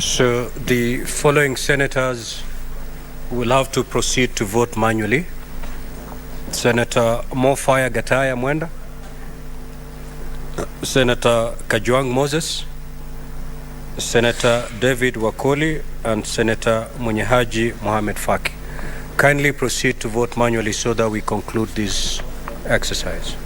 So the following senators will have to proceed to vote manually. Senator Mofaya Gataya Mwenda, Senator Kajwang Moses, Senator David Wakoli, and Senator Munyehaji Mohamed Faki. Kindly proceed to vote manually so that we conclude this exercise.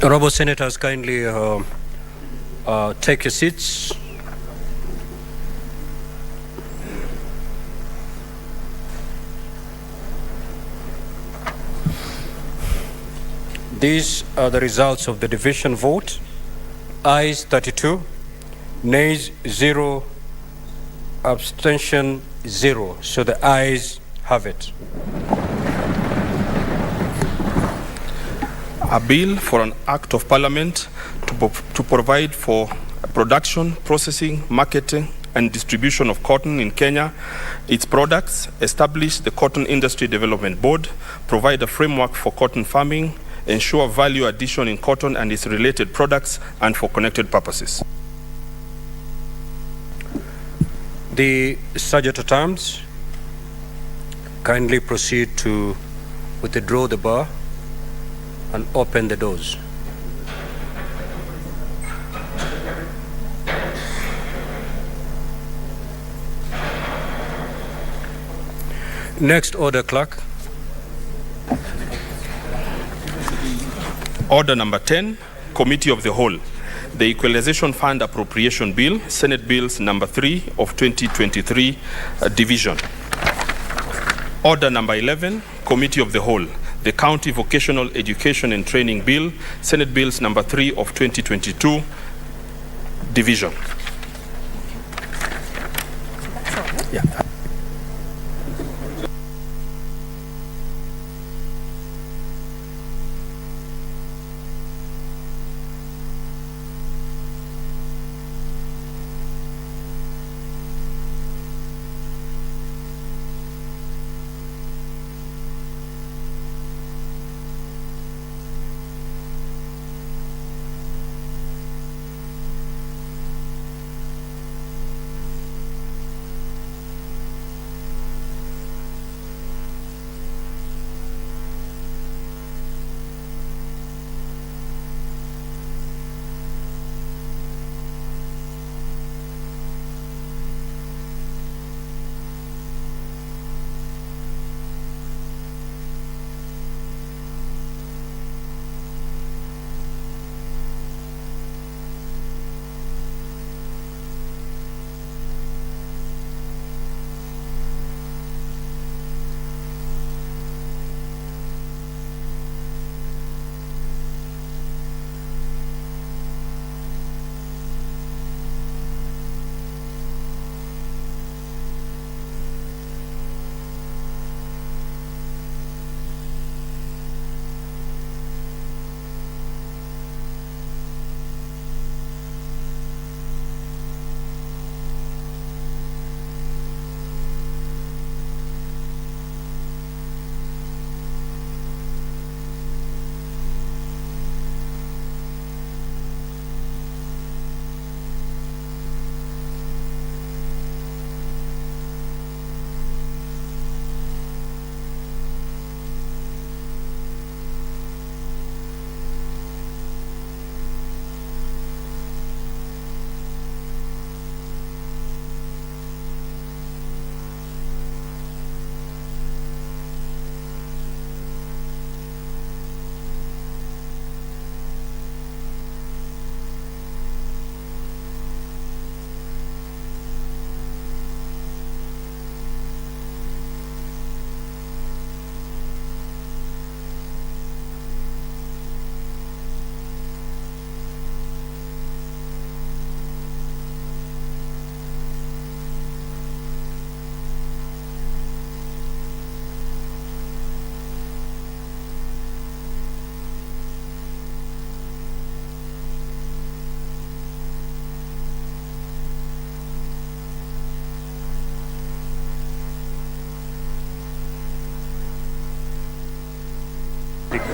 Honorable Senators, kindly take your seats. These are the results of the division vote. Ayes 32, nays 0, abstention 0. So the ayes have it. A bill for an act of parliament to provide for production, processing, marketing, and distribution of cotton in Kenya, its products, establish the Cotton Industry Development Board, provide a framework for cotton farming, ensure value addition in cotton and its related products, and for connected purposes. The Sergeant at Arms, kindly proceed to withdraw the bar and open the doors. Next order, clerk. Order number 10, Committee of the Whole. The Equalization Fund Appropriation Bill, Senate Bills number 3 of 2023, Division. Order number 11, Committee of the Whole. The County Vocational Education and Training Bill, Senate Bills number 3 of 2022, Division. Yeah.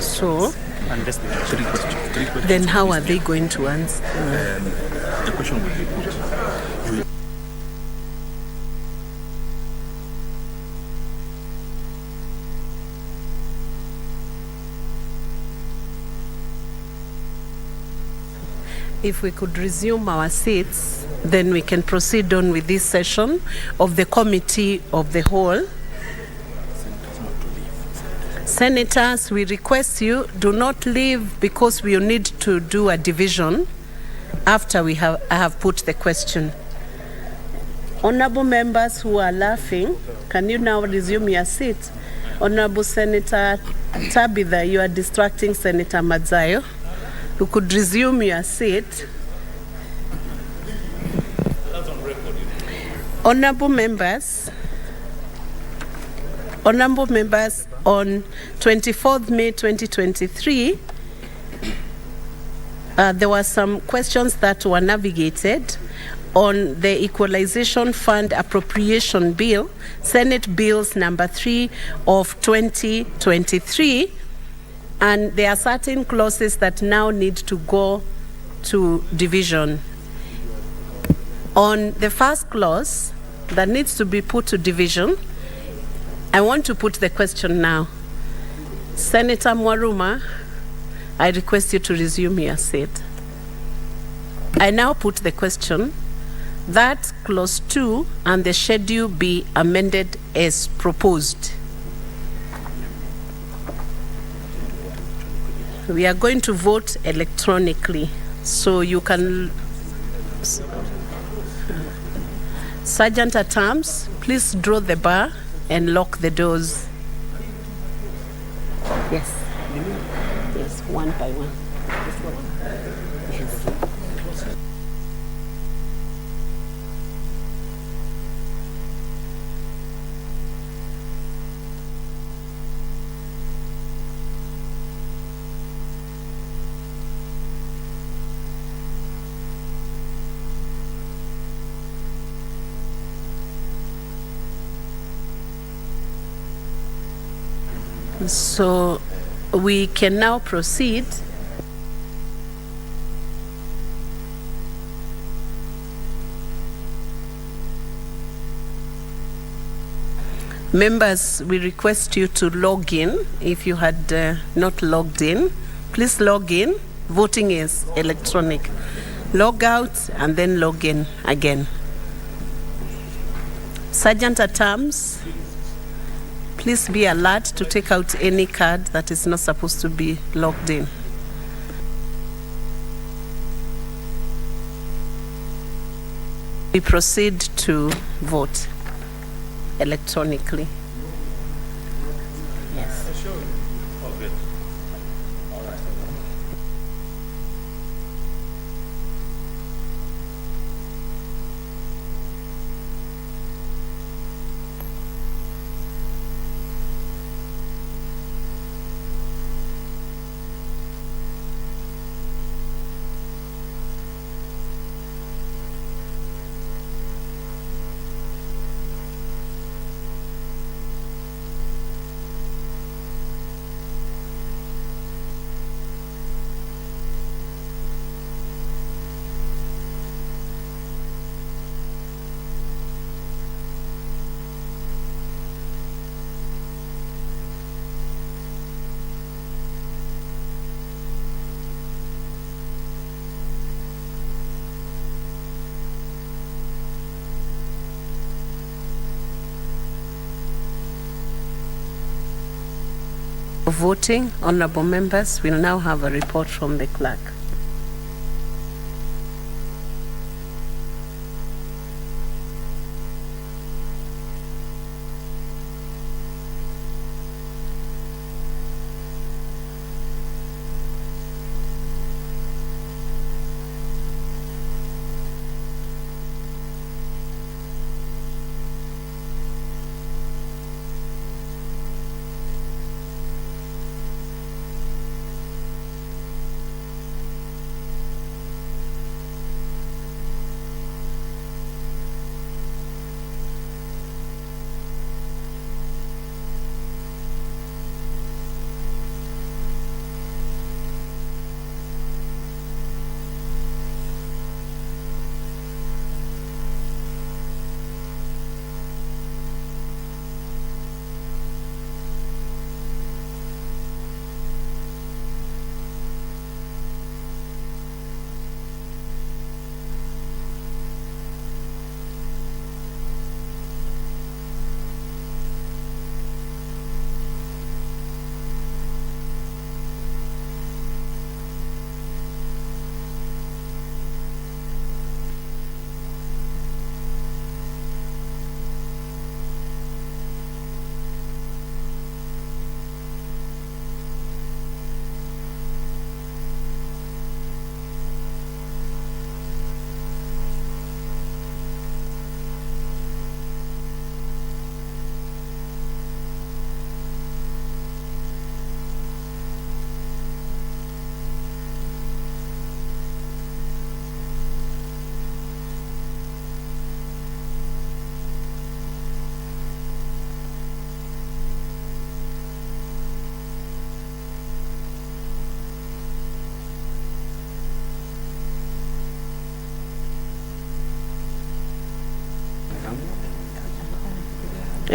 So, Unless there are three questions. then how are they going to answer? The question will be put. If we could resume our seats, then we can proceed on with this session of the Committee of the Whole. Senators, we request you, do not leave because we need to do a division after I have put the question. Honorable members who are laughing, can you now resume your seat? Honorable Senator Tabitha, you are distracting Senator Madzayo. You could resume your seat. Honorable members, on 24th May 2023, there were some questions that were navigated on the Equalization Fund Appropriation Bill, Senate Bills number 3 of 2023, and there are certain clauses that now need to go to division. On the first clause that needs to be put to division, I want to put the question now. Senator Mwaruma, I request you to resume your seat. I now put the question that clause 2 and the schedule be amended as proposed. We are going to vote electronically, so you can. Sergeant at arms, please draw the bar and lock the doors. Yes. Yes, one by one. Yes. So we can now proceed. Members, we request you to log in. If you had not logged in, please log in. Voting is electronic. Log out and then log in again. Sergeant at arms, please be alert to take out any card that is not supposed to be logged in. We proceed to vote electronically. Yes. Voting, honorable members, we'll now have a report from the clerk.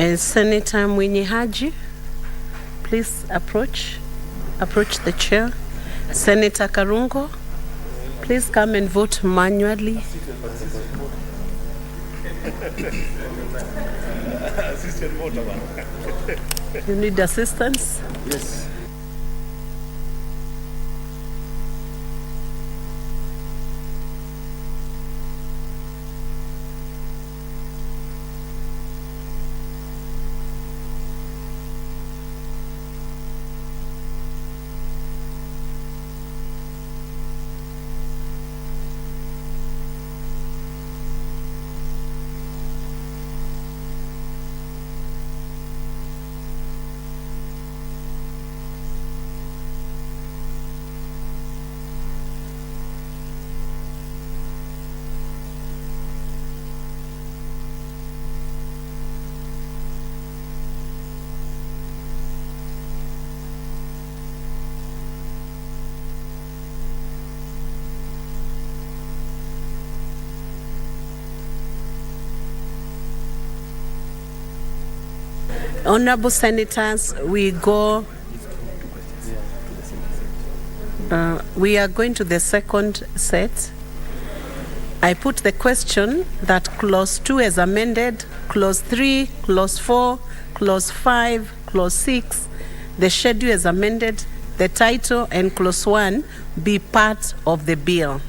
Senator Mwenyehaji, please approach the chair. Senator Karungo, please come and vote manually. You need assistance? Yes. Honorable Senators, we are going to the second set. I put the question that Clause 2 is amended, Clause 3, Clause 4, Clause 5, Clause 6, the schedule is amended, the title and Clause 1 be part of the bill.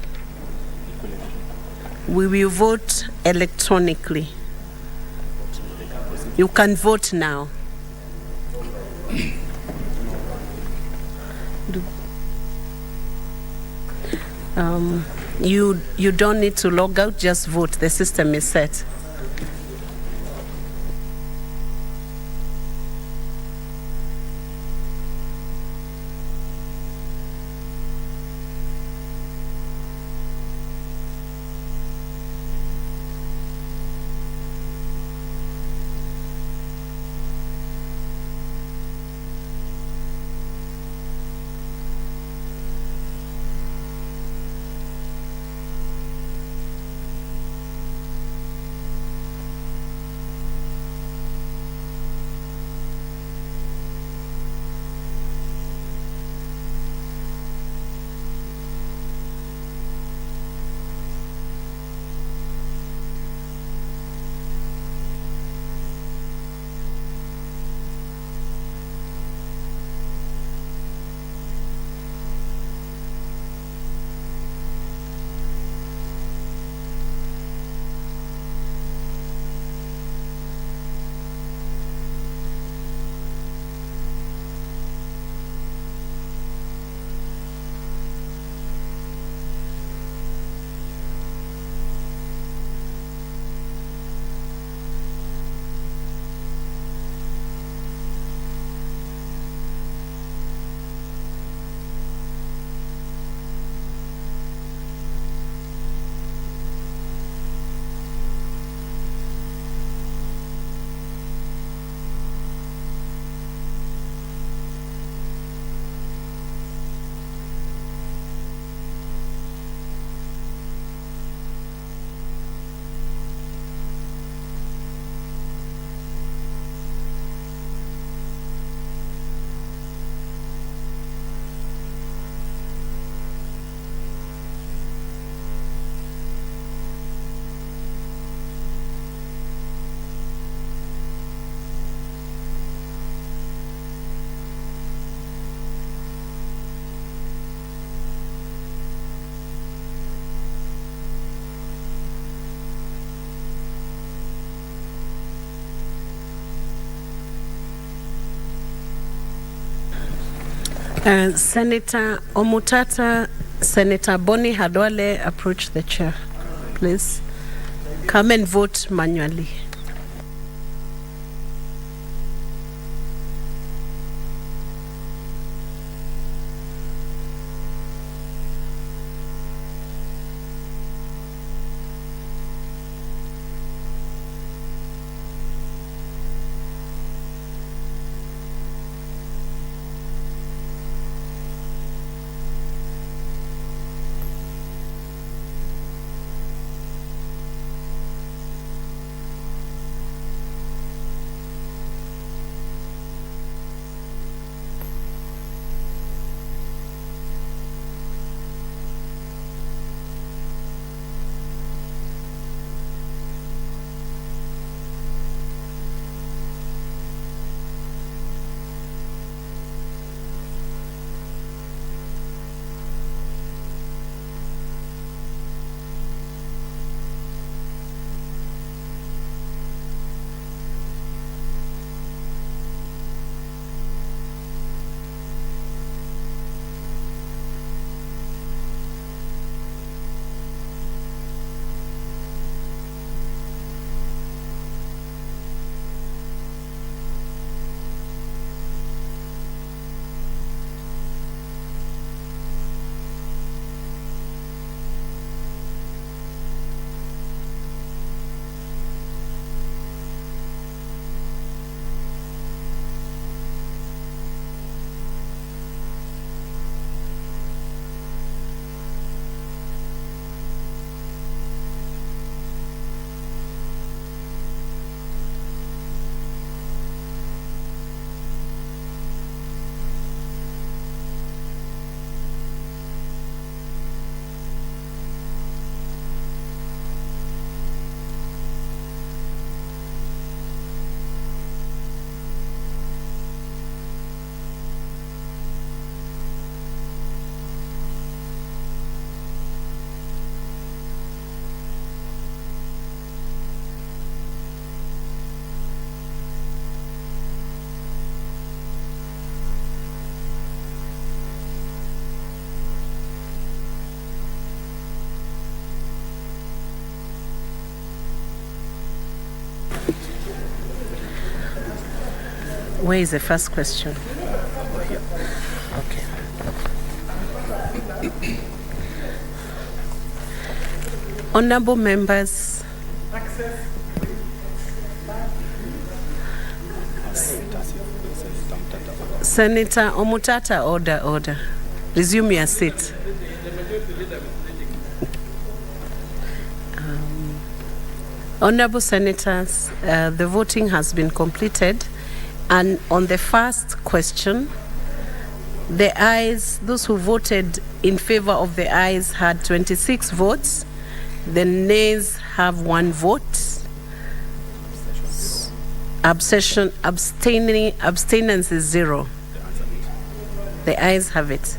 We will vote electronically. You can vote now. You don't need to log out, just vote. The system is set. Senator Omutata, Senator Boni Hadwale, approach the chair, please. Come and vote manually. Where is the first question? Okay. Honorable members, Senator Omutata, order. Resume your seat. Honorable Senators, the voting has been completed, and on the first question, the ayes, those who voted in favor of the ayes had 26 votes. The nays have 1 vote. Abstentions is 0. The ayes have it.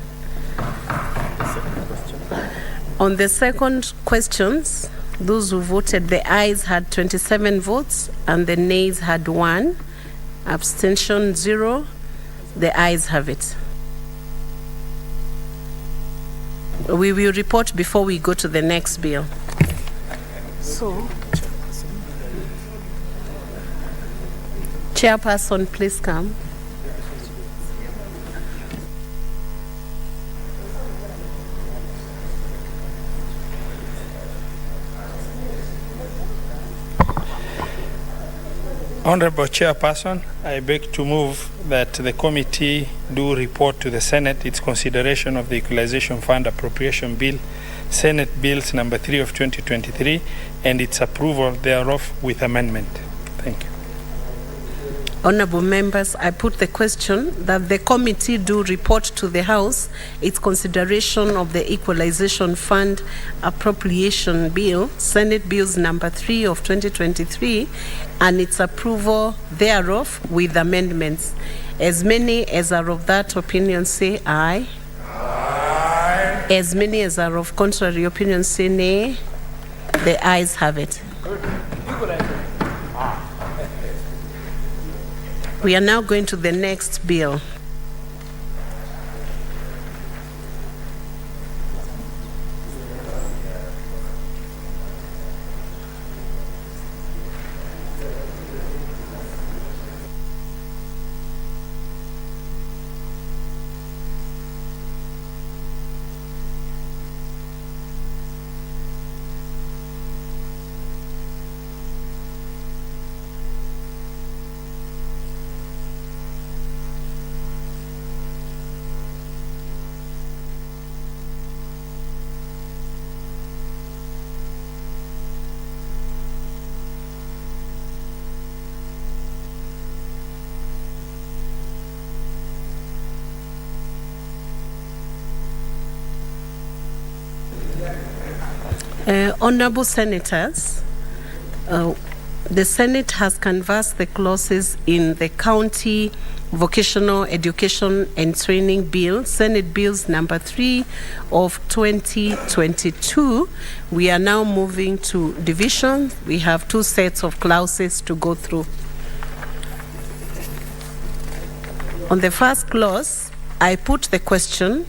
On the second questions, those who voted, the ayes had 27 votes and the nays had 1. Abstention 0. The ayes have it. We will report before we go to the next bill. So, Chairperson, please come. Honorable Chairperson, I beg to move that the committee do report to the Senate its consideration of the Equalization Fund Appropriation Bill, Senate Bills number 3 of 2023, and its approval thereof with amendment. Thank you. Honorable members, I put the question that the committee do report to the House its consideration of the Equalization Fund Appropriation Bill, Senate Bills number 3 of 2023, and its approval thereof with amendments. As many as are of that opinion say aye. Aye. As many as are of contrary opinion say nay. The ayes have it. We are now going to the next bill. Honorable Senators, the Senate has canvassed the clauses in the County Vocational Education and Training Bill, Senate Bills number 3 of 2022. We are now moving to division. We have 2 sets of clauses to go through. On the first clause, I put the question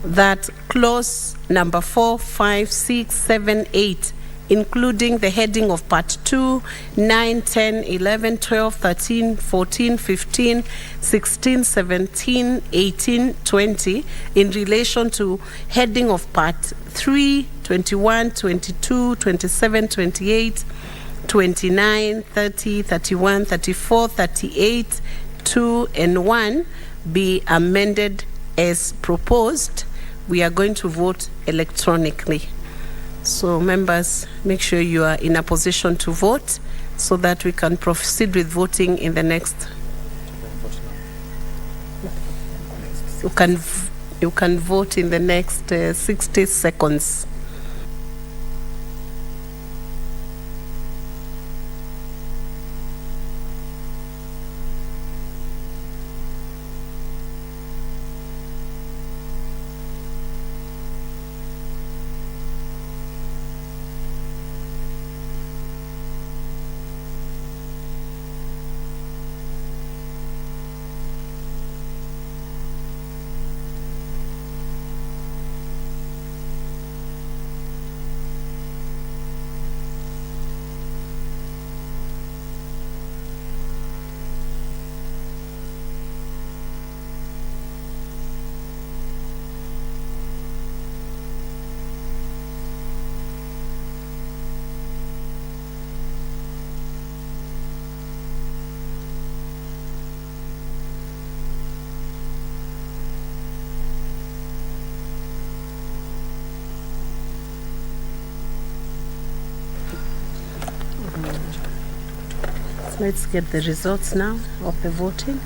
that clause number 4, 5, 6, 7, 8, including the heading of part 2, 9, 10, 11, 12, 13, 14, 15, 16, 17, 18, 20, in relation to heading of part 3, 21, 22, 27, 28, 29, 30, 31, 34, 38, 2, and 1 be amended as proposed. We are going to vote electronically. So members, make sure you are in a position to vote so that we can proceed with voting in the next. You can vote in the next 60 seconds. Let's get the results now of the voting.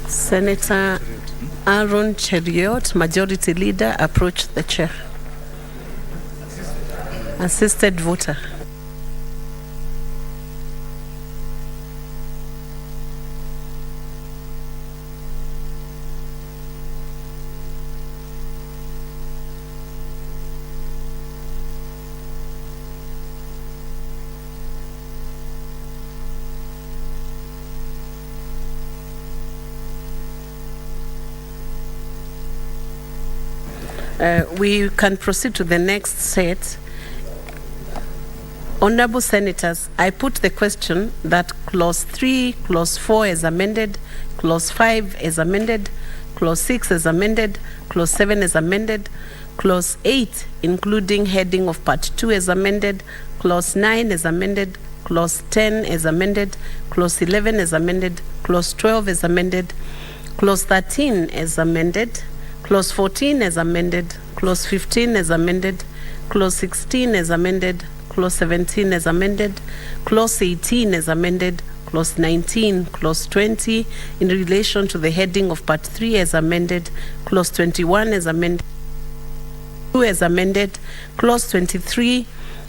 Senator Aaron Cheriot, Majority Leader, approached the chair. Assisted voter. We can proceed to the next set. Honorable Senators, I put the question that Clause 3, Clause 4 is amended, Clause 5 is amended, Clause 6 is amended, Clause 7 is amended, Clause 8, including heading of Part 2, is amended, Clause 9 is amended, Clause 10 is amended, Clause 11 is amended, Clause 12 is amended, Clause 13 is amended, Clause 14 is amended, Clause 15 is amended, Clause 16 is amended, Clause 17 is amended, Clause 18 is amended, Clause 19, Clause 20 in relation to the heading of Part 3 is amended, Clause 21 is amended, 2 is amended, Clause 23,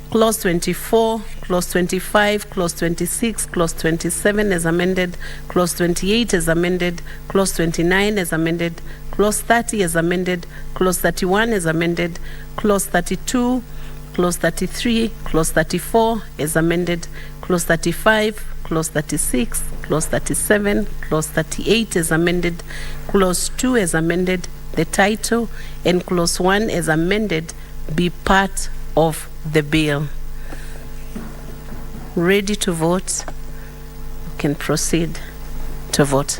Clause 24, Clause 25, Clause 26, Clause 27 is amended, Clause 28 is amended, Clause 29 is amended, Clause 30 is amended, Clause 31 is amended, Clause 32, Clause 33, Clause 34 is amended, Clause 35, Clause 36, Clause 37, Clause 38 is amended, Clause 2 is amended, the title, and Clause 1 is amended, be part of the bill. Ready to vote? You can proceed to vote.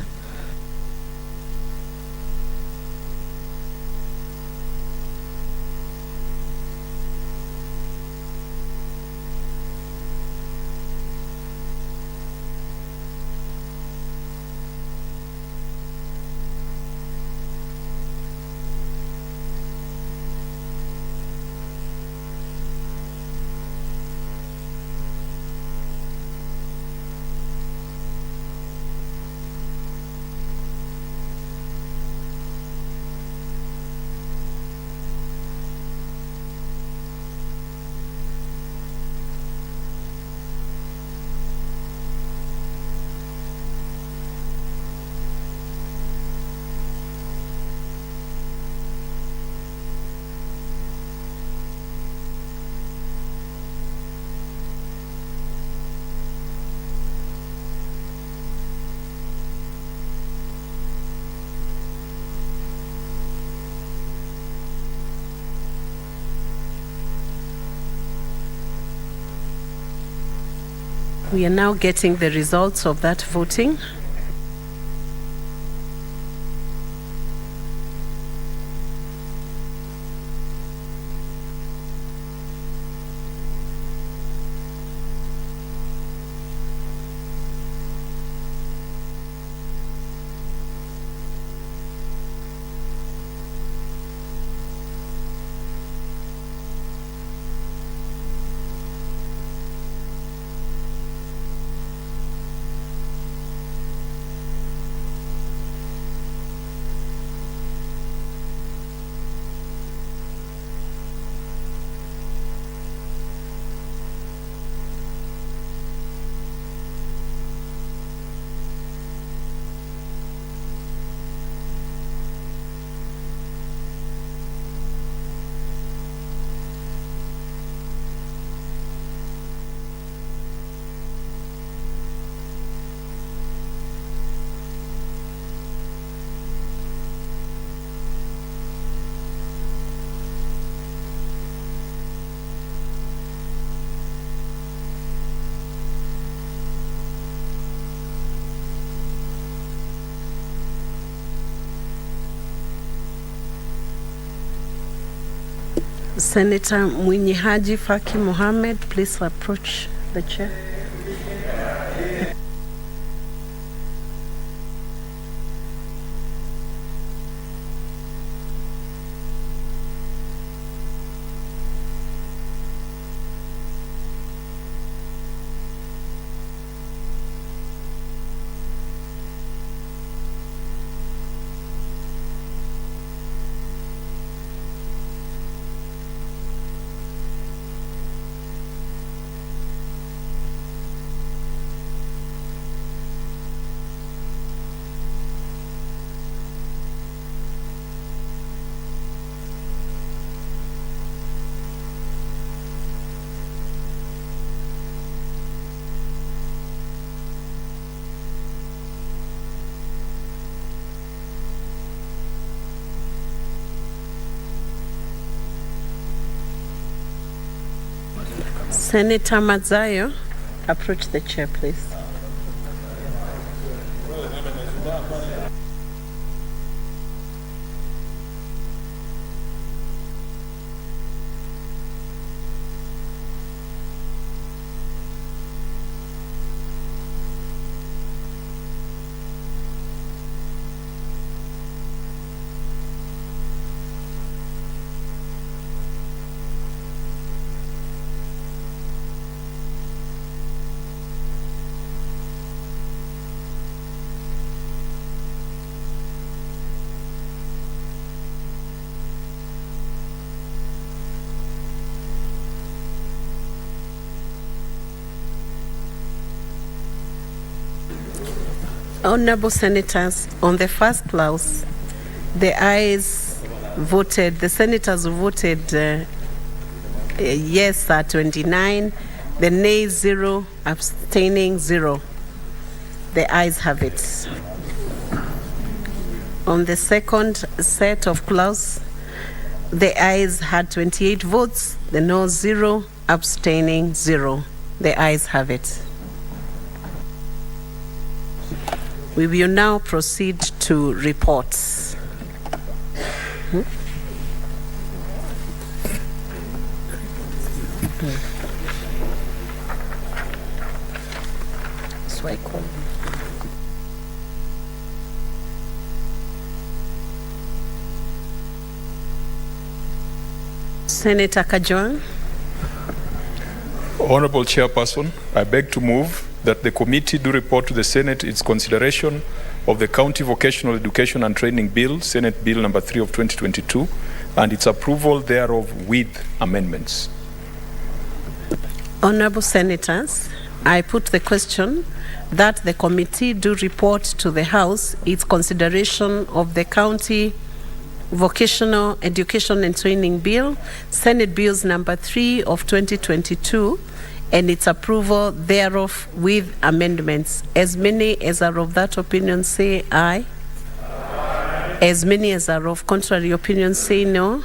We are now getting the results of that voting. Senator Mwenyehaji Faki Mohammed, please approach the chair. Senator Mazayo, approach the chair, please. Honorable Senators, on the first clause, the ayes voted, the senators voted yes 29, the nays 0, abstaining 0. The ayes have it. On the second set of clause, the ayes had 28 votes, the noes 0, abstaining 0. The ayes have it. We will now proceed to reports. So I call Senator Kajwang. Honorable Chairperson, I beg to move that the committee do report to the Senate its consideration of the County Vocational Education and Training Bill, Senate Bill number 3 of 2022, and its approval thereof with amendments. Honorable Senators, I put the question that the committee do report to the House its consideration of the County Vocational Education and Training Bill, Senate Bills number 3 of 2022, and its approval thereof with amendments. As many as are of that opinion say aye. Aye. As many as are of contrary opinion say no.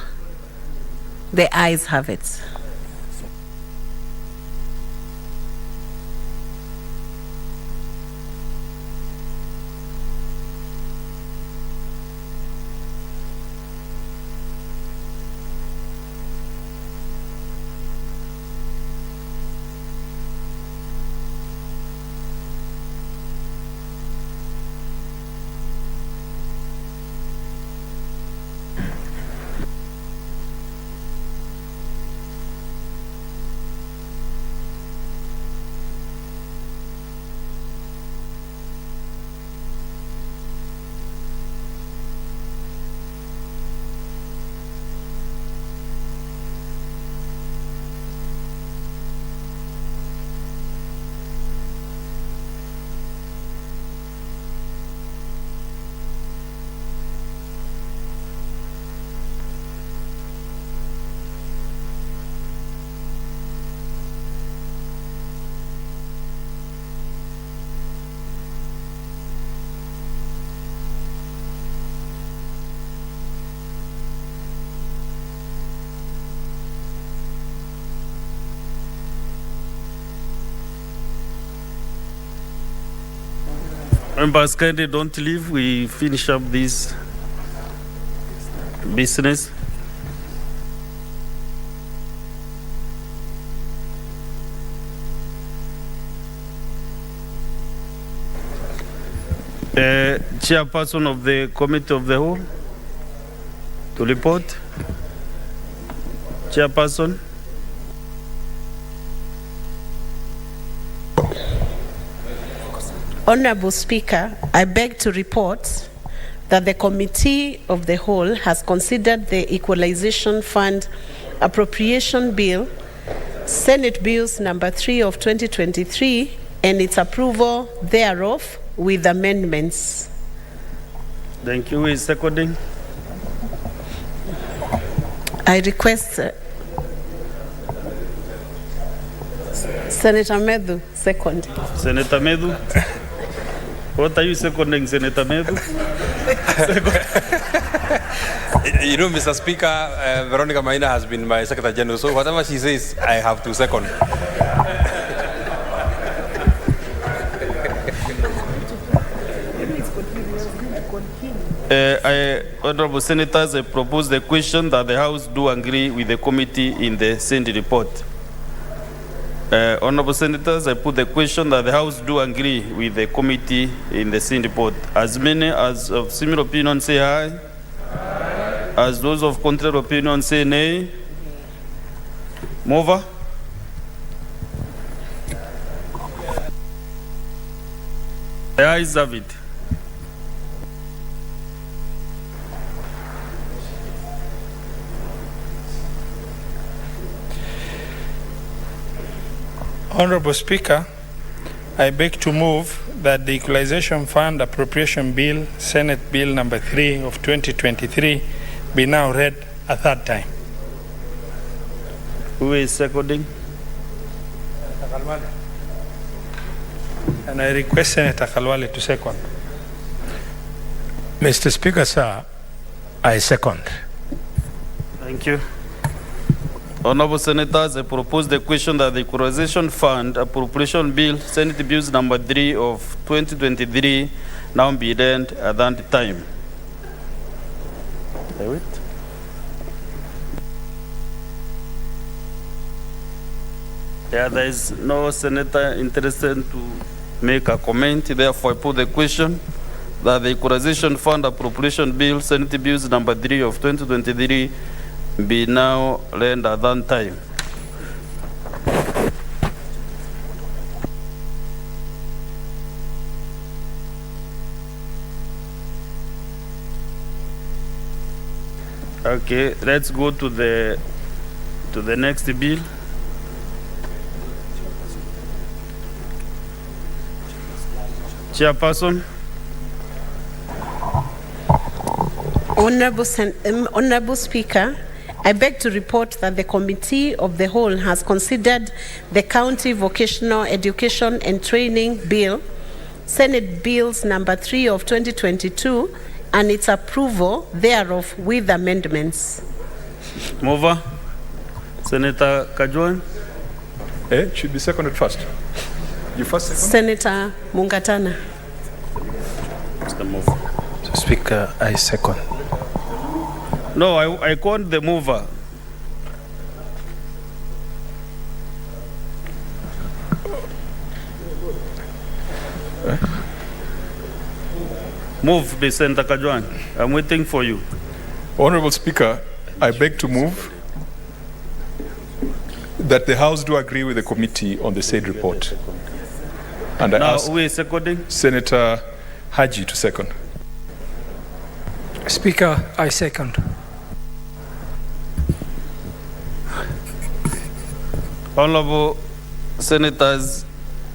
The ayes have it. Members, kindly don't leave. We finish up this business. Chairperson of the Committee of the Whole to report. Chairperson. Honorable Speaker, I beg to report that the Committee of the Whole has considered the Equalization Fund Appropriation Bill, Senate Bills number 3 of 2023, and its approval thereof with amendments. Thank you. Who is seconding? I request Senator Medhu second. Senator Medhu. What are you seconding, Senator Medhu? You know, Mr. Speaker, Veronica Maina has been my Secretary General, so whatever she says, I have to second. Honorable Senators, I propose the question that the House do agree with the committee in the same report. Honorable Senators, I put the question that the House do agree with the committee in the same report. As many as of similar opinion say aye. Aye. As those of contrary opinion say nay. Mover. The ayes have it. Honorable Speaker, I beg to move that the Equalization Fund Appropriation Bill, Senate Bill number 3 of 2023, be now read a third time. Who is seconding? And I request Senator Kalwale to second. Mr. Speaker, sir, I second. Thank you. Honorable Senators, I propose the question that the Equalization Fund Appropriation Bill, Senate Bills number 3 of 2023, now be read at that time. There is no senator interested to make a comment. Therefore, I put the question that the Equalization Fund Appropriation Bill, Senate Bills number 3 of 2023, be now read at that time. Okay, let's go to the next bill. Chairperson. Honorable Speaker, I beg to report that the Committee of the Whole has considered the County Vocational Education and Training Bill, Senate Bills number 3 of 2022, and its approval thereof with amendments. Mover, Senator Kajwan. It should be seconded first. You first second? Senator Mungatana. Mr. Mover. Speaker, I second. No, I called the mover. Move, the Senator Kajwan. I'm waiting for you. Honorable Speaker, I beg to move that the House do agree with the committee on the said report. And I Now, ask who is seconding? Senator Haji to second. Speaker, I second. Honorable Senators,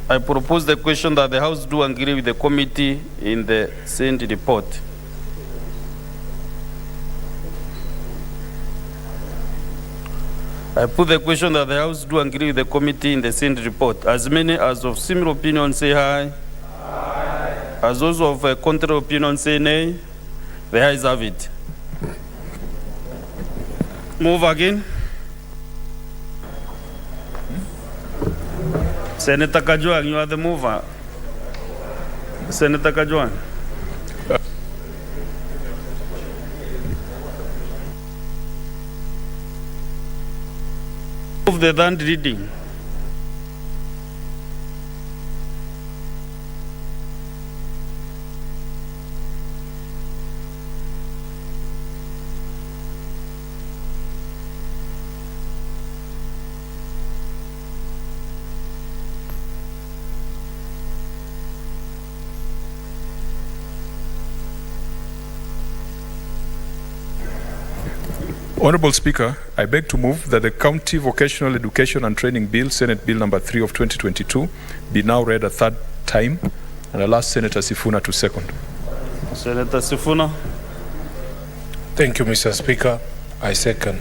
I propose the question that the House do agree with the committee in the same report. I put the question that the House do agree with the committee in the same report. As many as of similar opinion say aye. Aye. As those of contrary opinion say nay. The ayes have it. Move again. Senator Kajwan, you are the mover. Senator Kajwan. Move the third reading. Honorable Speaker, I beg to move that the County Vocational Education and Training Bill, Senate Bill number 3 of 2022, be now read a third time, and I'll ask Senator Sifuna to second. Senator Sifuna. Thank you, Mr. Speaker. I second.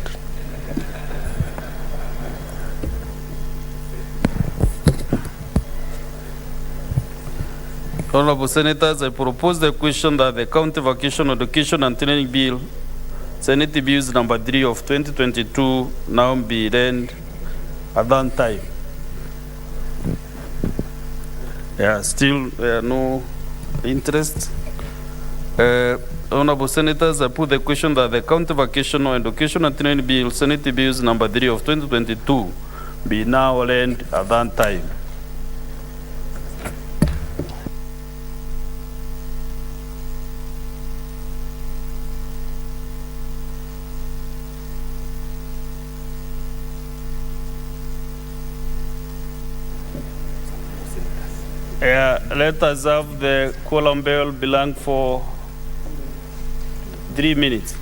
Honorable Senators, I propose the question that the County Vocational Education and Training Bill, Senate Bills number 3 of 2022, now be read at that time. Still no interest. Honorable Senators, I put the question that the County Vocational Education and Training Bill, Senate Bills number 3 of 2022, be now read at that time. Let us have the quorum bell belong for 3 minutes.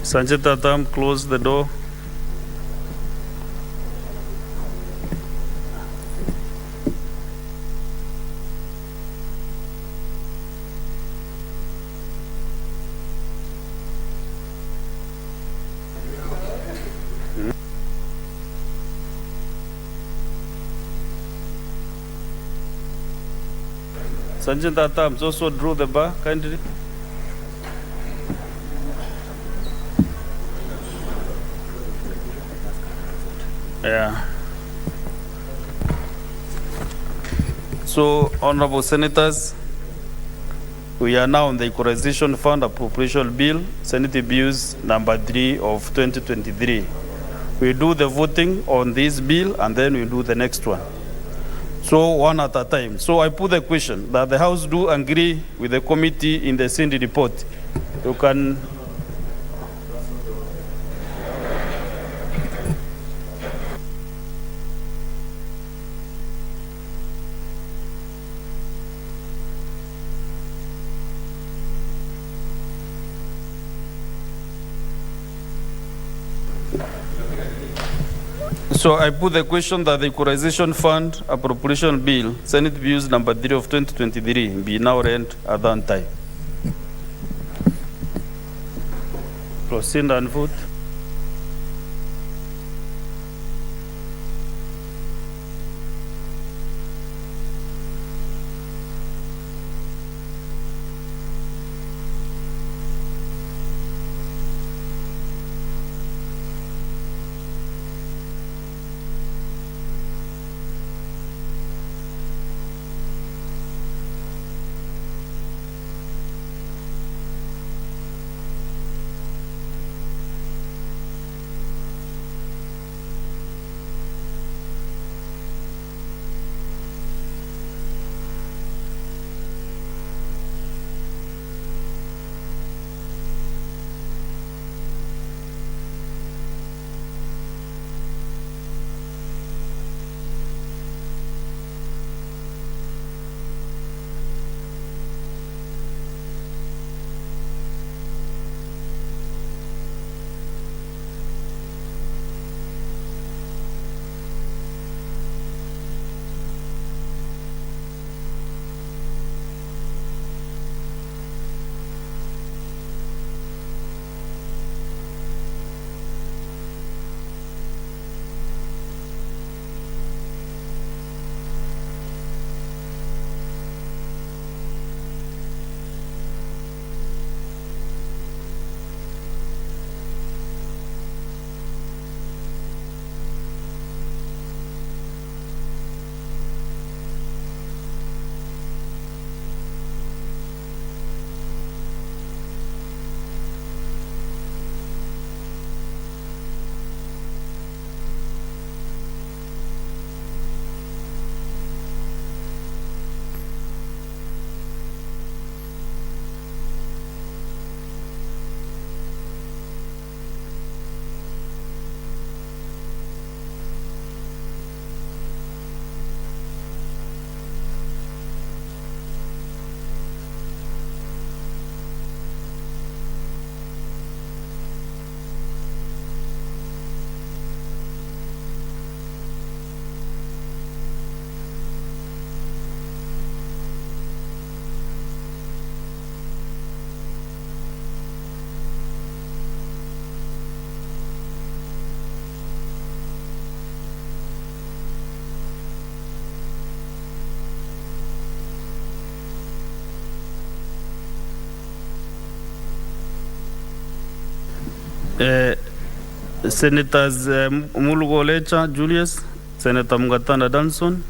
Sanjay Tatam, close the door. Sanjay Tatam also drew the bar, kindly. Yeah. So, honorable senators, we are now on the Equalization Fund Appropriation Bill, Senate Bills number 3 of 2023. We do the voting on this bill and then we do the next one. So one at a time. So I put the question that the House do agree with the committee in the Cindy report. You can. So I put the question that the Equalization Fund Appropriation Bill, Senate Bills number 3 of 2023, be now read at that time. Proceed and vote. Senators Mulugo Lecha Julius, Senator Mugatana Danson,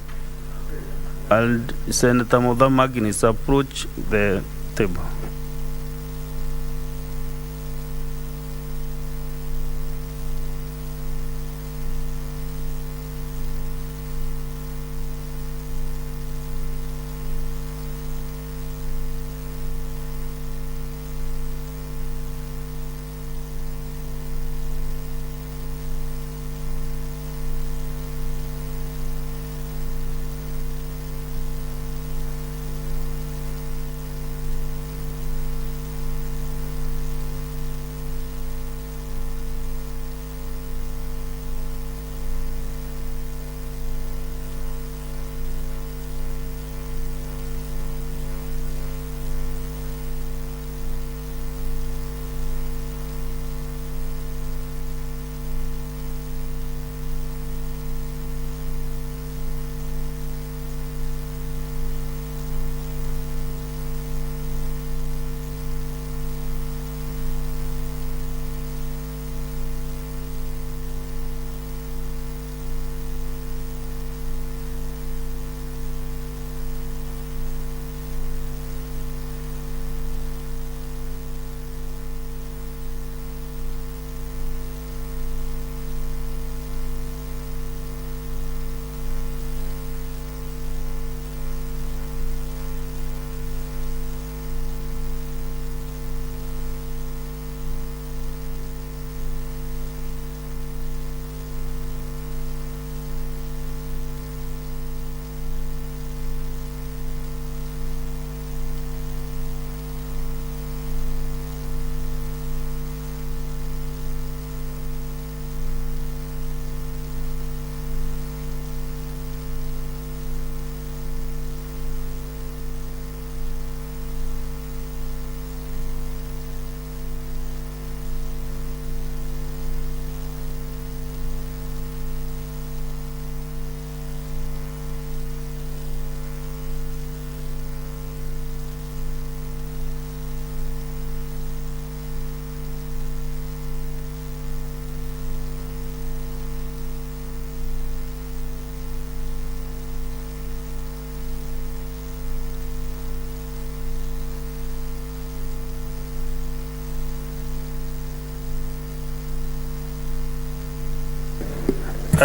and Senator Modha Magnis approach the table.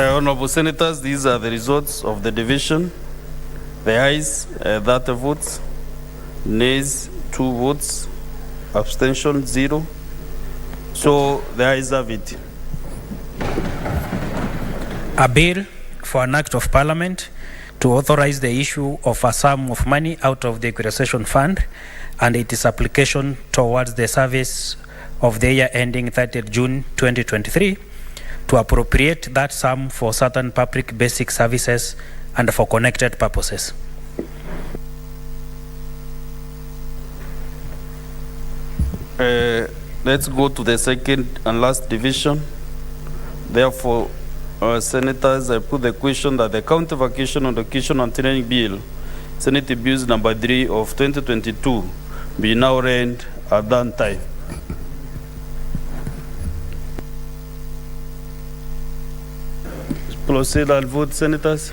Honorable Senators, these are the results of the division. The ayes, 30 votes, nays, 2 votes, abstention, 0. So the ayes have it. A bill for an act of parliament to authorize the issue of a sum of money out of the equalization fund and its application towards the service of the year ending 30th June 2023 to appropriate that sum for certain public basic services and for connected purposes. Let's go to the second and last division. Therefore, Senators, I put the question that the County Vacation and Education and Training Bill, Senate Bills number 3 of 2022, be now read at that time. Proceed and vote, Senators.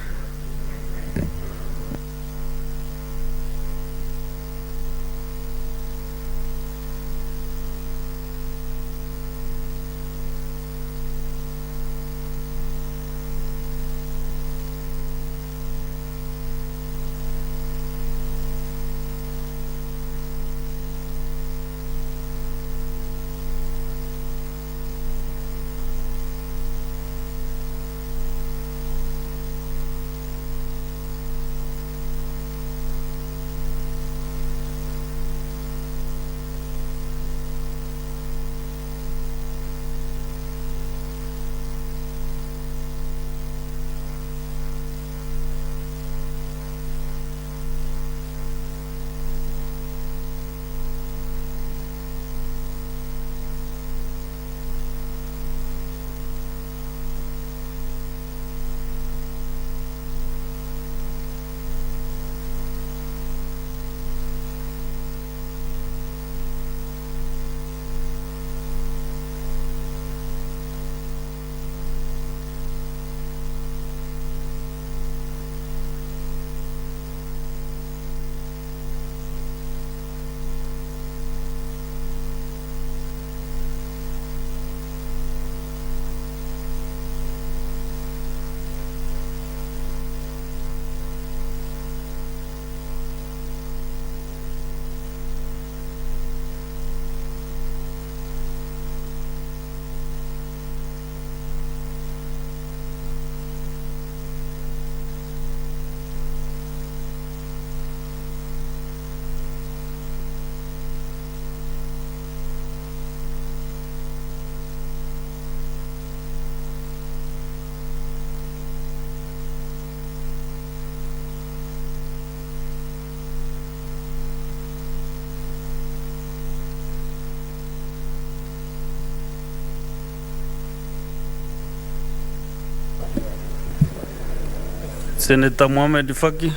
Senator Mohamed Faki.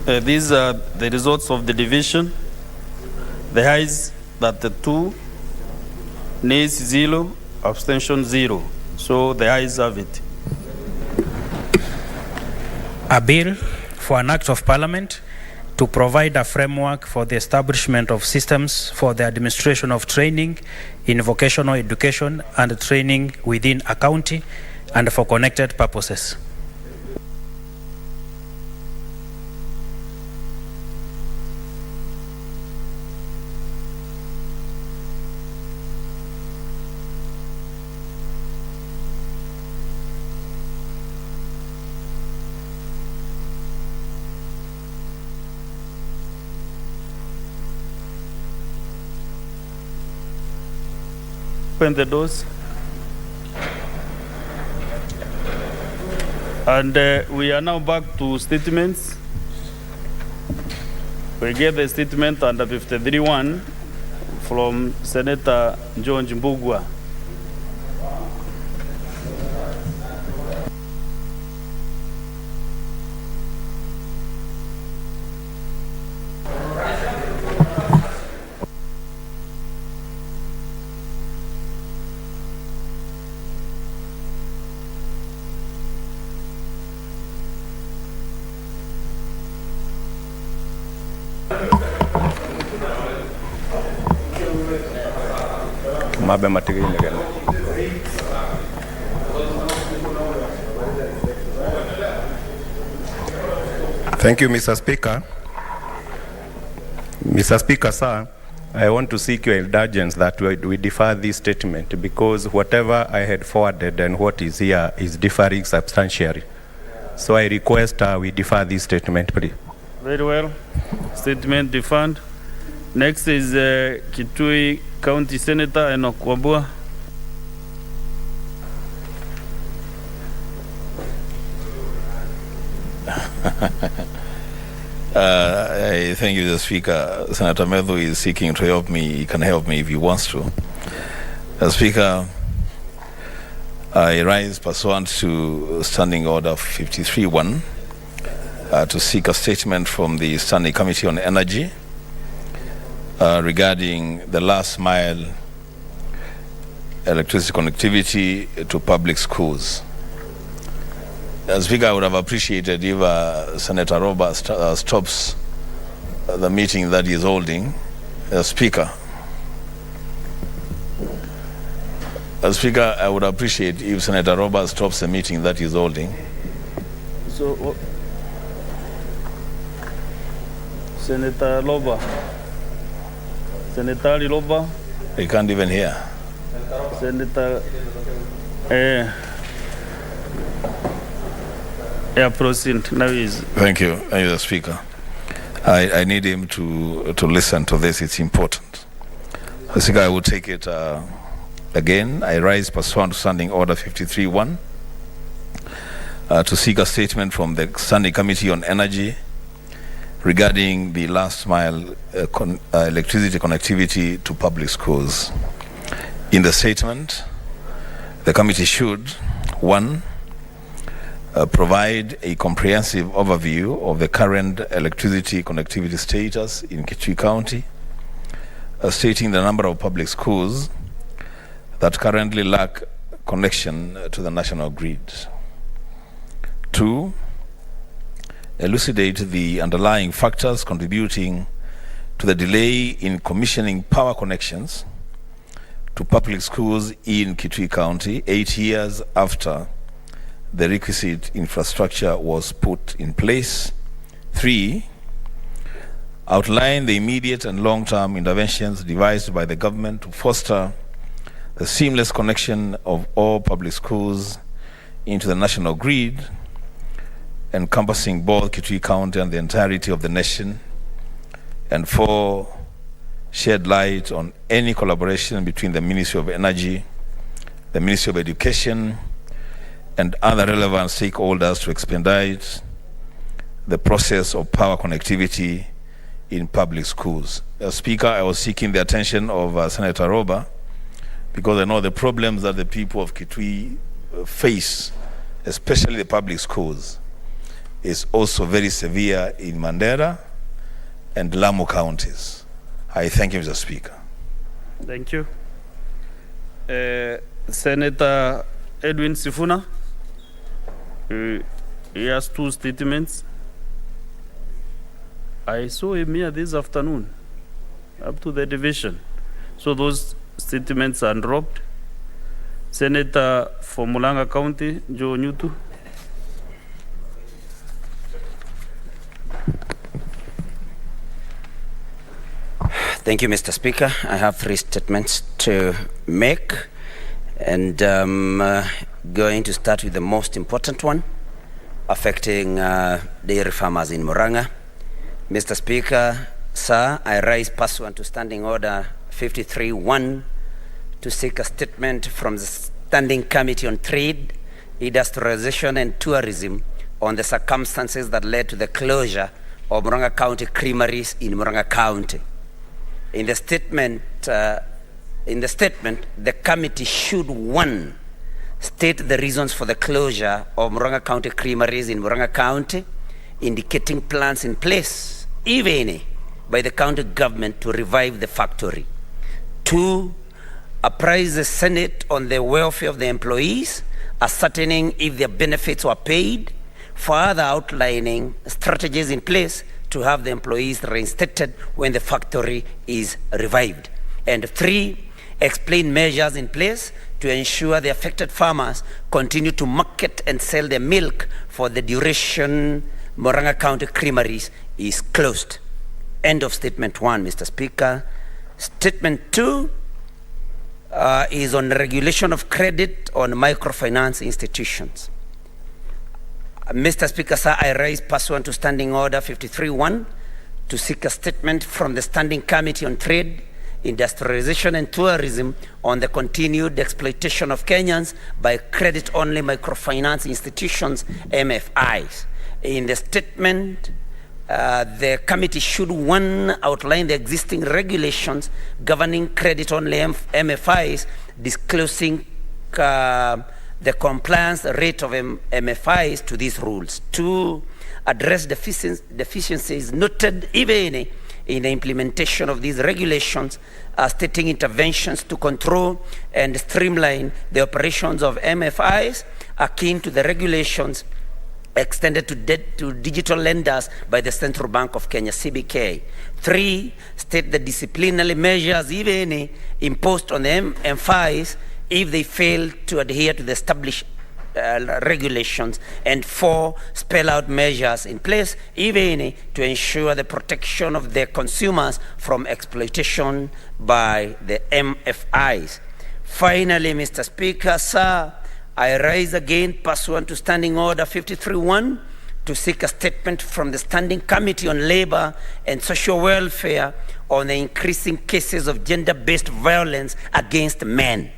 These are the results of the division. The ayes, that the 2, nays 0, abstention 0. So the ayes have it. A bill for an act of parliament to provide a framework for the establishment of systems for the administration of training in vocational education and training within a county and for connected purposes. Open the doors. And we are now back to statements. We get the statement under 53-1 from Senator John Mbugua. Thank you, Mr. Speaker. Mr. Speaker, sir, I want to seek your indulgence that we defer this statement because whatever I had forwarded and what is here is differing substantially. So I request we defer this statement, please. Very well. Statement deferred. Next is Kitui County Senator Enoch Wambua. I thank you, the Speaker. Senator Medhu is seeking to help me. He can help me if he wants to. Speaker, I rise pursuant to Standing Order 53-1 to seek a statement from the Standing Committee on Energy regarding the last mile electricity connectivity to public schools. Speaker, I would have appreciated if Senator Roba stops the meeting that he is holding. Speaker, Speaker, I would appreciate if Senator Roba stops the meeting that he is holding. So, Senator Loba. Senator Loba. I can't even hear. Senator. Proceed. Now is. Thank you, the Speaker. I need him to listen to this. It's important. Speaker, I will take it again. I rise pursuant to Standing Order 53-1 to seek a statement from the Standing Committee on Energy regarding the last mile electricity connectivity to public schools. In the statement, the committee should, 1, provide a comprehensive overview of the current electricity connectivity status in Kitui County, stating the number of public schools that currently lack connection to the national grid. 2, elucidate the underlying factors contributing to the delay in commissioning power connections to public schools in Kitui County 8 years after the requisite infrastructure was put in place. 3, outline the immediate and long-term interventions devised by the government to foster the seamless connection of all public schools into the national grid, encompassing both Kitui County and the entirety of the nation. And 4, shed light on any collaboration between the Ministry of Energy, the Ministry of Education, and other relevant stakeholders to expedite the process of power connectivity in public schools. Speaker, I was seeking the attention of Senator Roba because I know the problems that the people of Kitui face, especially the public schools, is also very severe in Mandera and Lamu counties. I thank you, Mr. Speaker. Thank you. Senator Edwin Sifuna. He has 2 statements. I saw him here this afternoon, up to the division. So those statements are dropped. Senator for Mulanga County, Joe Nyutu. Thank you, Mr. Speaker. I have 3 statements to make, and going to start with the most important one, affecting dairy farmers in Murang'a. Mr. Speaker, sir, I rise pursuant to Standing Order 53-1 to seek a statement from the Standing Committee on Trade, Industrialization and Tourism on the circumstances that led to the closure of Murang'a County creameries in Murang'a County. In the statement, the committee should, 1, state the reasons for the closure of Murang'a County creameries in Murang'a County, indicating plans in place, if any, by the county government to revive the factory. 2, apprise the Senate on the welfare of the employees, ascertaining if their benefits were paid, further outlining strategies in place to have the employees reinstated when the factory is revived. And 3, explain measures in place to ensure the affected farmers continue to market and sell their milk for the duration Murang'a County creameries is closed. End of statement 1, Mr. Speaker. Statement 2 is on regulation of credit on microfinance institutions. Mr. Speaker, sir, I rise pursuant to Standing Order 53-1 to seek a statement from the Standing Committee on Trade, Industrialization and Tourism on the continued exploitation of Kenyans by credit-only microfinance institutions, MFIs. In the statement, the committee should, 1, outline the existing regulations governing credit-only MFIs, disclosing the compliance rate of MFIs to these rules. 2, address deficiencies noted, if any, in the implementation of these regulations, stating interventions to control and streamline the operations of MFIs akin to the regulations extended to digital lenders by the Central Bank of Kenya, CBK. 3, state the disciplinary measures, if any, imposed on the MFIs if they fail to adhere to the established regulations. And 4, spell out measures in place, if any, to ensure the protection of their consumers from exploitation by the MFIs. Finally, Mr. Speaker, sir, I rise again pursuant to Standing Order 53-1 to seek a statement from the Standing Committee on Labor and Social Welfare on the increasing cases of gender-based violence against men.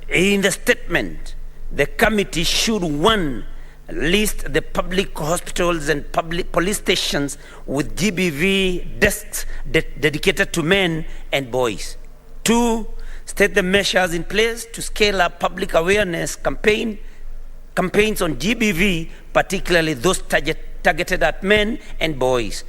In the statement, the committee should, 1, list the public hospitals and public police stations with GBV desks dedicated to men and boys. 2, state the measures in place to scale up public awareness campaigns on GBV, particularly those targeted at men and boys.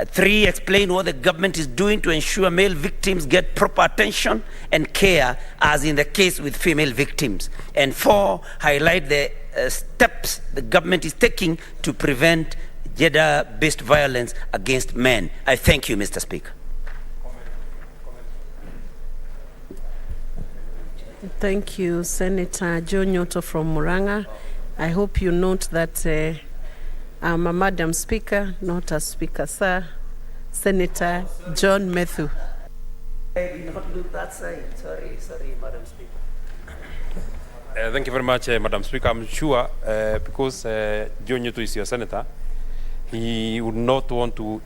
3, explain what the government is doing to ensure male victims get proper attention and care, as in the case with female victims. And 4, highlight the steps the government is taking to prevent gender-based violence against men. I thank you, Mr. Speaker. Thank you, Senator Joe Nyoto from Murang'a. I hope you note that I'm a Madam Speaker, not a Speaker, sir. Senator John Methu. I did not look that side. Sorry, Madam Speaker. Thank you very much, Madam Speaker. I'm sure because Joe Nyoto is your senator, he would not want to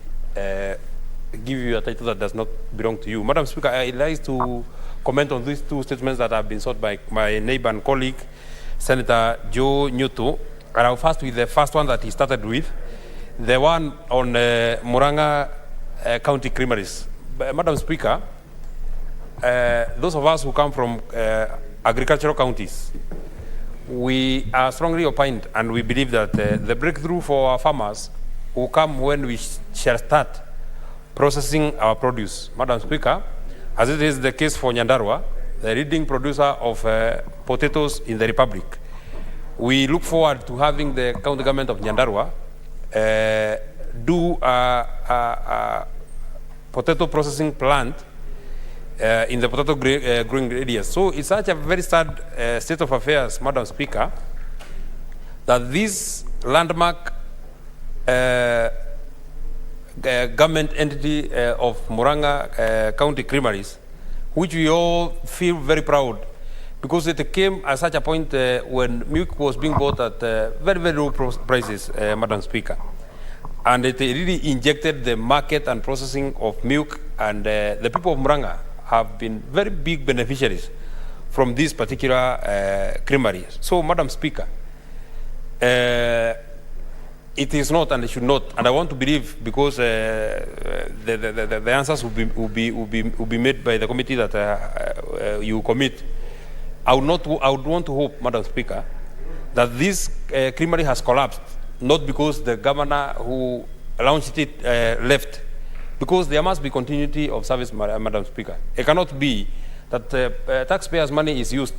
give you a title that does not belong to you. Madam Speaker, I'd like to comment on these 2 statements that have been sought by my neighbor and colleague, Senator Joe Nyoto. And I'll first with the first one that he started with, the one on Murang'a County creameries. Madam Speaker, those of us who come from agricultural counties, we are strongly opined and we believe that the breakthrough for our farmers will come when we shall start processing our produce. Madam Speaker, as it is the case for Nyandarua, the leading producer of potatoes in the Republic, we look forward to having the county government of Nyandarua do a potato processing plant in the potato growing areas. So it's such a very sad state of affairs, Madam Speaker, that this landmark government entity of Murang'a County Creameries, which we all feel very proud, because it came at such a point when milk was being bought at very, very low prices, Madam Speaker. And it really injected the market and processing of milk, and the people of Murang'a have been very big beneficiaries from this particular creamery. So, Madam Speaker, it is not and it should not, and I want to believe, because the answers will be made by the committee that you commit. I would want to hope, Madam Speaker, that this creamery has collapsed, not because the governor who launched it left, because there must be continuity of service, Madam Speaker. It cannot be that taxpayers' money is used,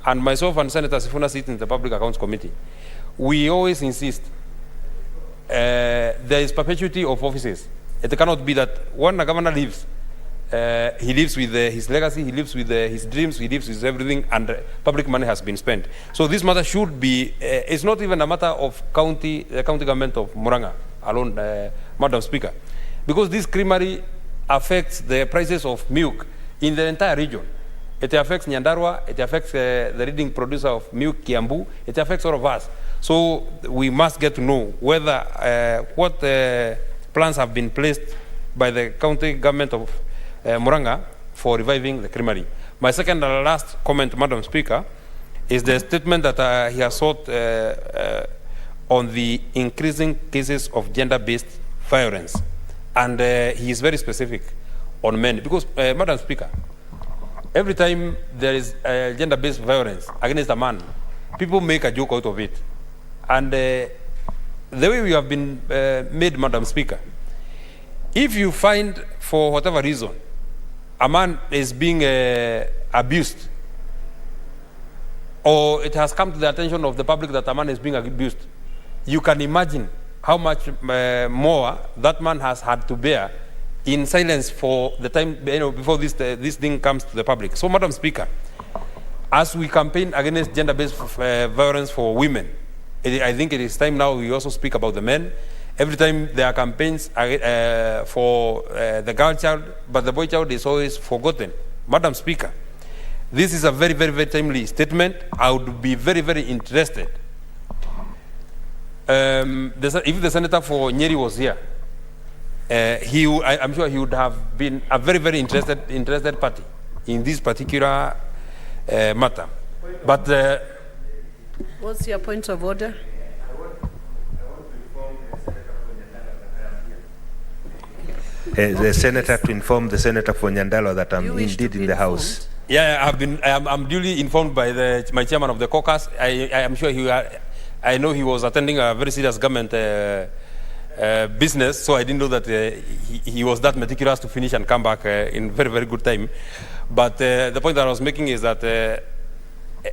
and myself and Senator Sifuna sit in the Public Accounts Committee. We always insist there is perpetuity of offices. It cannot be that when a governor leaves, he lives with his legacy, he lives with his dreams, he lives with everything, and public money has been spent. So this matter should be, it's not even a matter of the county government of Murang'a alone, Madam Speaker, because this creamery affects the prices of milk in the entire region. It affects Nyandarua, it affects the leading producer of milk, Kiambu, it affects all of us. So we must get to know whether what plans have been placed by the county government of Murang'a for reviving the creamery. My second and last comment, Madam Speaker, is the statement that he has sought on the increasing cases of gender-based violence. And he is very specific on men. Because, Madam Speaker, every time there is gender-based violence against a man, people make a joke out of it. And the way we have been made, Madam Speaker, if you find, for whatever reason, a man is being abused, or it has come to the attention of the public that a man is being abused, you can imagine how much more that man has had to bear in silence for the time, before this thing comes to the public. So, Madam Speaker, as we campaign against gender-based violence for women, I think it is time now we also speak about the men. Every time there are campaigns for the girl child, but the boy child is always forgotten. Madam Speaker, this is a very, very, very timely statement. I would be very, very interested. If the senator for Nyeri was here, I'm sure he would have been a very, very interested party in this particular matter. But what's your point of order? The senator to inform the senator for Nyandalo that I'm indeed in the house. Yeah, I'm duly informed by my chairman of the caucus. I am sure I know he was attending a very serious government business, so I didn't know that he was that meticulous to finish and come back in very, very good time. But the point that I was making is that,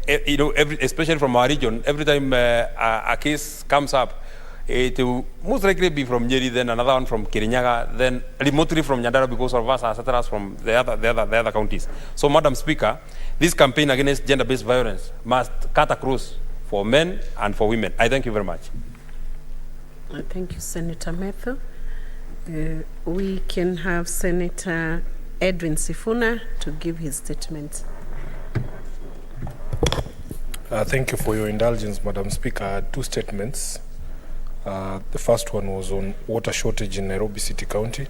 especially from our region, every time a case comes up, it will most likely be from Nyeri, then another one from Kirinyaga, then remotely from Nyandarua, because all of us are settlers from the other counties. So, Madam Speaker, this campaign against gender-based violence must cut across for men and for women. I thank you very much. Thank you, Senator Methu. We can have Senator Edwin Sifuna to give his statement. Thank you for your indulgence, Madam Speaker. I had two statements. The first one was on water shortage in Nairobi City County.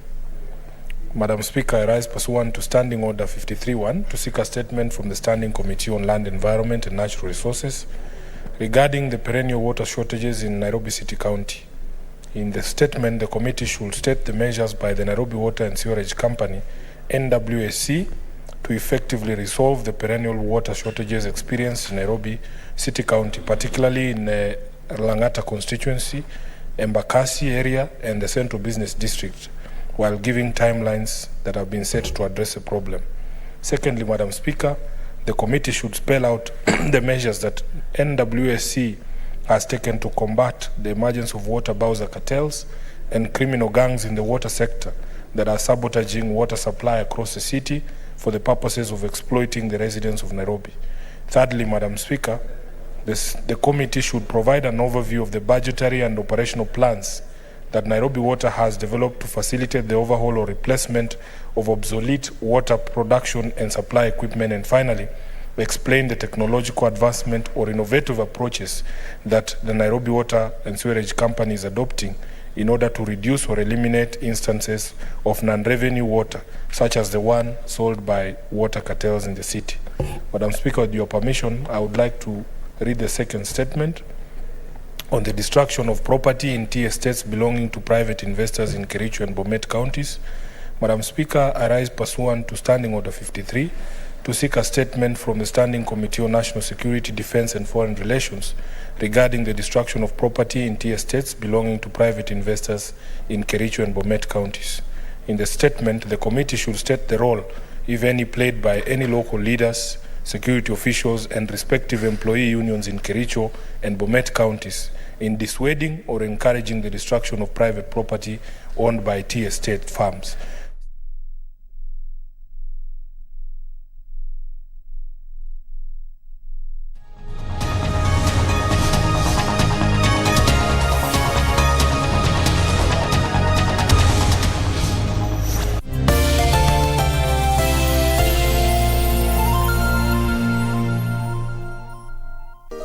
Madam Speaker, I rise pursuant to Standing Order 53-1 to seek a statement from the Standing Committee on Land, Environment and Natural Resources regarding the perennial water shortages in Nairobi City County. In the statement, the committee should state the measures by the Nairobi Water and Sewerage Company, NWSC, to effectively resolve the perennial water shortages experienced in Nairobi City County, particularly in Langata constituency, Embakasi area and the Central Business District, while giving timelines that have been set to address the problem. Secondly, Madam Speaker, the committee should spell out the measures that NWSC has taken to combat the emergence of water bowser cartels and criminal gangs in the water sector that are sabotaging water supply across the city for the purposes of exploiting the residents of Nairobi. Thirdly, Madam Speaker, the committee should provide an overview of the budgetary and operational plans that Nairobi Water has developed to facilitate the overhaul or replacement of obsolete water production and supply equipment. And finally, explain the technological advancement or innovative approaches that the Nairobi Water and Sewerage Company is adopting in order to reduce or eliminate instances of non-revenue water, such as the one sold by water cartels in the city. Madam Speaker, with your permission, I would like to read the second statement on the destruction of property in tea estates belonging to private investors in Kericho and Bomet counties. Madam Speaker, I rise pursuant to Standing Order 53 to seek a statement from the Standing Committee on National Security, Defense and Foreign Relations regarding the destruction of property in tea estates belonging to private investors in Kericho and Bomet counties. In the statement, the committee should state the role, if any, played by any local leaders, security officials and respective employee unions in Kericho and Bomet counties in dissuading or encouraging the destruction of private property owned by tea estate farms.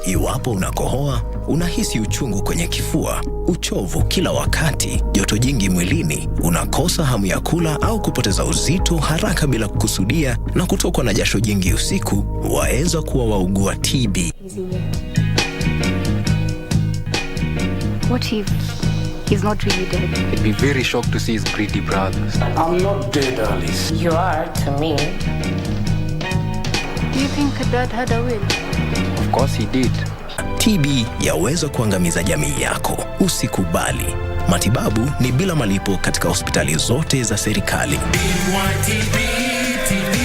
Iwapo unakohoa, unahisi uchungu kwenye kifua, uchovu kila wakati, joto jingi mwilini, unakosa hamu ya kula au kupoteza uzito haraka bila kukusudia na kutokwa na jasho jingi usiku, waweza kuwa waugua TB. What if he's not really dead? I'd be very shocked to see his greedy brothers. I'm not dead, Alice. You are to me. Do you think Dad had a will? Of course he did. TB yaweza kuangamiza jamii yako. Usikubali. Matibabu ni bila malipo katika hospitali zote za serikali. TB, TB,